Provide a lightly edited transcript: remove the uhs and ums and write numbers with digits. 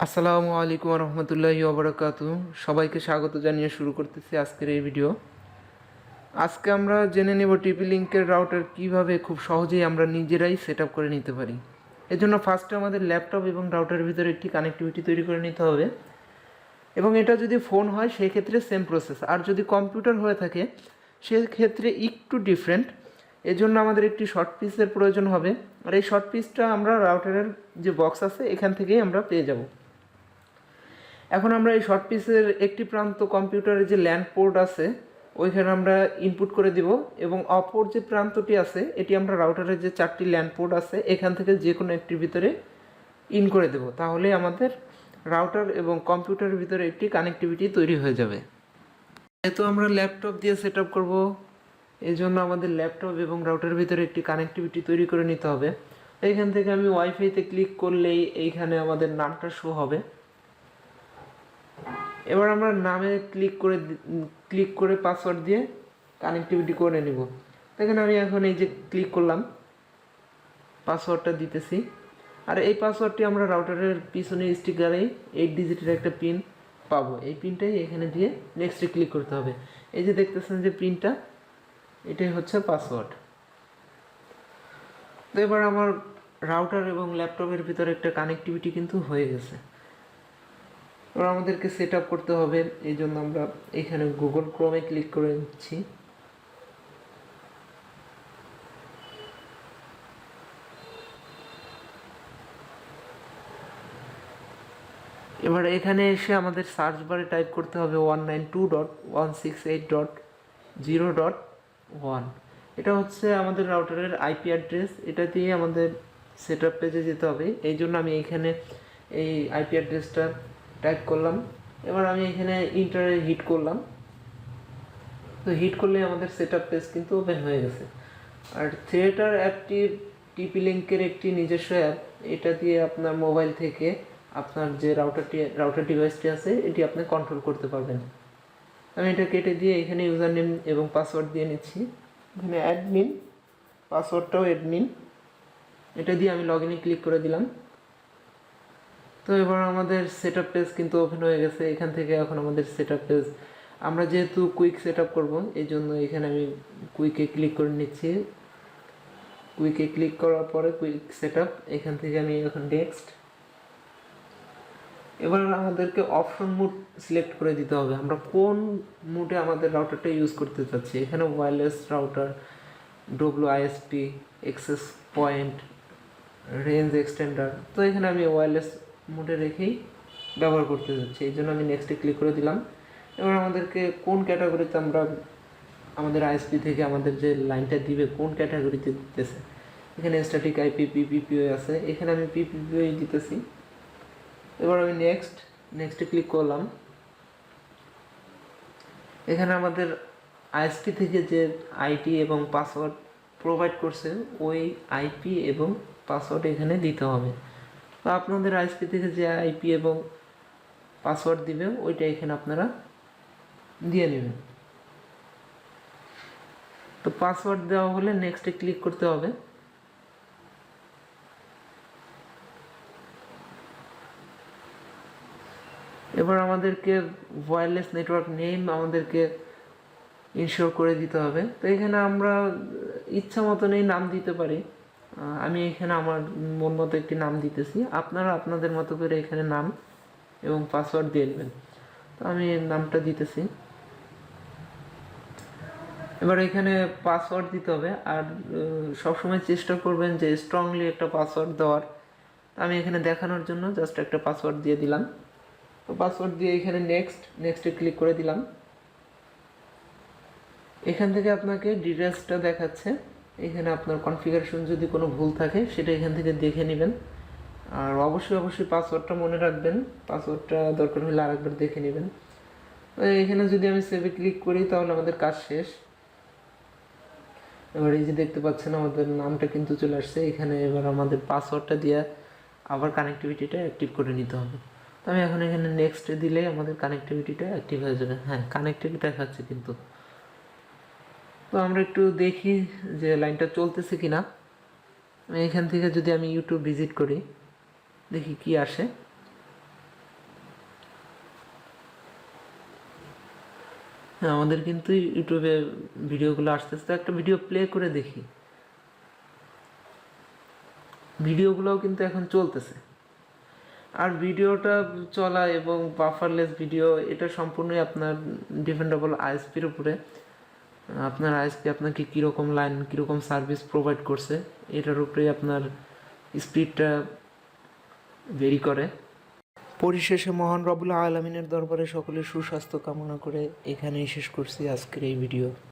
আসসালামু আলাইকুম রহমতুল্লাহি ওবরাকাতু। সবাইকে স্বাগত জানিয়ে শুরু করতেছি আজকের এই ভিডিও। আজকে আমরা জেনে নেব টিপি লিঙ্কের রাউটার কিভাবে খুব সহজেই আমরা নিজেরাই সেট আপ করে নিতে পারি। এজন্য ফার্স্টে আমাদের ল্যাপটপ এবং রাউটারের ভিতরে একটি কানেক্টিভিটি তৈরি করে নিতে হবে, এবং এটা যদি ফোন হয় সেই ক্ষেত্রে সেম প্রসেস, আর যদি কম্পিউটার হয়ে থাকে সেক্ষেত্রে একটু ডিফারেন্ট। এজন্য আমাদের একটি শর্ট পিসের প্রয়োজন হবে, আর এই শর্ট পিসটা আমরা রাউটারের যে বক্স আছে এখান থেকেই আমরা পেয়ে যাব। এখন আমরা এই শর্ট পিসের একটি প্রান্ত কম্পিউটারের যে ল্যান্ড পোর্ট আছে ওইখানে আমরা ইনপুট করে দিব, এবং অপর যে প্রান্তটি আছে এটি আমরা রাউটারের যে 4টি ল্যান্ড পোর্ট আছে এখান থেকে যে কোনো একটির ভিতরে ইন করে দেব। তাহলেই আমাদের রাউটার এবং কম্পিউটারের ভিতরে একটি কানেক্টিভিটি তৈরি হয়ে যাবে। যেহেতু আমরা ল্যাপটপ দিয়ে সেট আপ করবো, এই জন্য আমাদের ল্যাপটপ এবং রাউটারের ভিতরে একটি কানেক্টিভিটি তৈরি করে নিতে হবে। এইখান থেকে আমি ওয়াইফাইতে ক্লিক করলেই এইখানে আমাদের নামটা শো হবে। এবার আমরা নামে ক্লিক করে পাসওয়ার্ড দিয়ে কানেক্টিভিটি করে নিব। দেখেন আমি এখন এই যে ক্লিক করলাম, পাসওয়ার্ডটা দিতেছি, আর এই পাসওয়ার্ডটি আমরা রাউটারের পিছনে স্টিকারে 8 ডিজিটের একটা পিন পাবো। এই পিনটাই এখানে দিয়ে নেক্সটে ক্লিক করতে হবে। এই যে দেখতেছেন যে পিনটা, এটাই হচ্ছে পাসওয়ার্ড। তো এবার আমার রাউটার এবং ল্যাপটপের ভিতরে একটা কানেক্টিভিটি কিন্তু হয়ে গেছে। এবার আমাদেরকে সেট আপ করতে হবে, এই জন্য আমরা এখানে গুগল ক্রোমে ক্লিক করে নিচ্ছি। এবার এখানে এসে আমাদের সার্চ বারে টাইপ করতে হবে 192.168.0.1। এটা হচ্ছে আমাদের রাউটারের আইপি অ্যাড্রেস। এটা দিয়ে আমাদের সেট আপ পেজে যেতে হবে, এই জন্য আমি এখানে এই আইপি অ্যাড্রেসটা টাইপ করলাম। এবার আমি এখানে ইন্টারে হিট করলাম। তো হিট করলে আমাদের সেট আপ পেজ কিন্তু ওপেন হয়ে গেছে। আর থিয়েটার অ্যাপটি টিপি লিঙ্কের একটি নিজস্ব অ্যাপ। এটা দিয়ে আপনার মোবাইল থেকে আপনার যে রাউটার ডিভাইসটি আছে এটি আপনি কন্ট্রোল করতে পারবেন। আমি এটা কেটে দিয়ে এখানে ইউজার নেম এবং পাসওয়ার্ড দিয়ে নিচ্ছি। এখানে অ্যাডমিন, পাসওয়ার্ডটাও অ্যাডমিন, এটা দিয়ে আমি লগ ইনে ক্লিক করে দিলাম। তো এবার আমাদের সেট আপ পেজ কিন্তু ওপেন হয়ে গেছে। এখান থেকে এখন আমাদের সেট আপ পেজ, আমরা যেহেতু কুইক সেট আপ করবো এই জন্য এখানে আমি কুইকে ক্লিক করে নিচ্ছি। কুইকে ক্লিক করার পরে কুইক সেট আপ, এখান থেকে আমি এখন নেক্সট। এবার আমাদেরকে অপশন মুড সিলেক্ট করে দিতে হবে, আমরা কোন মুডে আমাদের রাউটারটা ইউজ করতে চাচ্ছি। এখানে wireless router, WISP, access point, range extender. তো এখানে আমি ওয়্যারলেস মুডে রেখেই ব্যবহার করতে যাচ্ছি, এই জন্য আমি নেক্সটে ক্লিক করে দিলাম। এবার আমাদেরকে কোন ক্যাটাগরিতে আমরা আমাদের আইএসপি থেকে আমাদের যে লাইনটা দিবে কোন ক্যাটাগরিতে দিতেছে, এখানে স্ট্যাটিক আইপি, পিপিপিও আছে, এখানে আমি পিপিপিও দিতেছি। এবার আমি নেক্সটে ক্লিক করলাম। এখানে আমাদের আইএসপি থেকে যে আইপি এবং পাসওয়ার্ড প্রোভাইড করছে ওই আইপি এবং পাসওয়ার্ড এখানে দিতে হবে। তো আপনাদের আইএসপি থেকে যে আইপি এবং পাসওয়ার্ড দিবে ওইটা এখানে আপনারা দিয়ে নেবেন। তো পাসওয়ার্ড দেওয়া হলে নেক্সটে ক্লিক করতে হবে। এবার আমাদেরকে ওয়্যারলেস নেটওয়ার্ক নেম আমাদেরকে ইনশিওর করে দিতে হবে। তো এখানে আমরা ইচ্ছা মতন এই নাম দিতে পারি। আমি এখানে আমার মন মতো একটি নাম দিতেছি, আপনারা আপনাদের মতো করে এখানে নাম এবং পাসওয়ার্ড দিয়ে নেবেন। তো আমি নামটা দিতেছি। এবার এখানে পাসওয়ার্ড দিতে হবে, আর সবসময় চেষ্টা করবেন যে স্ট্রংলি একটা পাসওয়ার্ড দেওয়ার। আমি এখানে দেখানোর জন্য জাস্ট একটা পাসওয়ার্ড দিয়ে দিলাম। তো পাসওয়ার্ড দিয়ে এখানে নেক্সটে ক্লিক করে দিলাম। এখান থেকে আপনাকে ডিটেলসটা দেখাচ্ছে, এখানে আপনার কনফিগারেশন যদি কোনো ভুল থাকে সেটা এখান থেকে দেখে নেবেন। আর অবশ্যই পাসওয়ার্ডটা মনে রাখবেন, পাসওয়ার্ডটা দরকার হলে আরেকবার দেখে নেবেন। এখানে যদি আমি সেভে ক্লিক করি তাহলে আমাদের কাজ শেষ। এবার এই যে দেখতে পাচ্ছেন আমাদের নামটা কিন্তু চলে আসছে এখানে। এবার আমাদের পাসওয়ার্ডটা দিয়ে আবার কানেক্টিভিটিটা অ্যাক্টিভ করে নিতে হবে। তো আমি এখন এখানে নেক্সট দিলে আমাদের কানেক্টিভিটিটা অ্যাক্টিভ হয়ে যাবে। হ্যাঁ, কানেক্টিভিটি দেখাচ্ছে কিন্তু। তো আমরা একটু দেখি যে লাইনটা চলতেছে কিনা। এখান থেকে যদি আমি ইউটিউব ভিজিট করি দেখি কি আসে। হ্যাঁ, আমাদের কিন্তু ইউটিউবে ভিডিওগুলো আসতেছে, তো একটা ভিডিও প্লে করে দেখি। ভিডিওগুলোও কিন্তু এখন চলতেছে। আর ভিডিওটা চলা এবং বাফারলেস ভিডিও এটা সম্পূর্ণই আপনার ডিপেন্ডেবল আইএসপির উপরে। আপনার আইএসপি আপনাকে কীরকম লাইন কীরকম সার্ভিস প্রোভাইড করছে এটার উপরেই আপনার স্পিডটা ভেরি করে। পরিশেষে মহান রব্বুল আলামিনের দরবারে সকলের সুস্বাস্থ্য কামনা করে এখানেই শেষ করছি আজকের এই ভিডিও।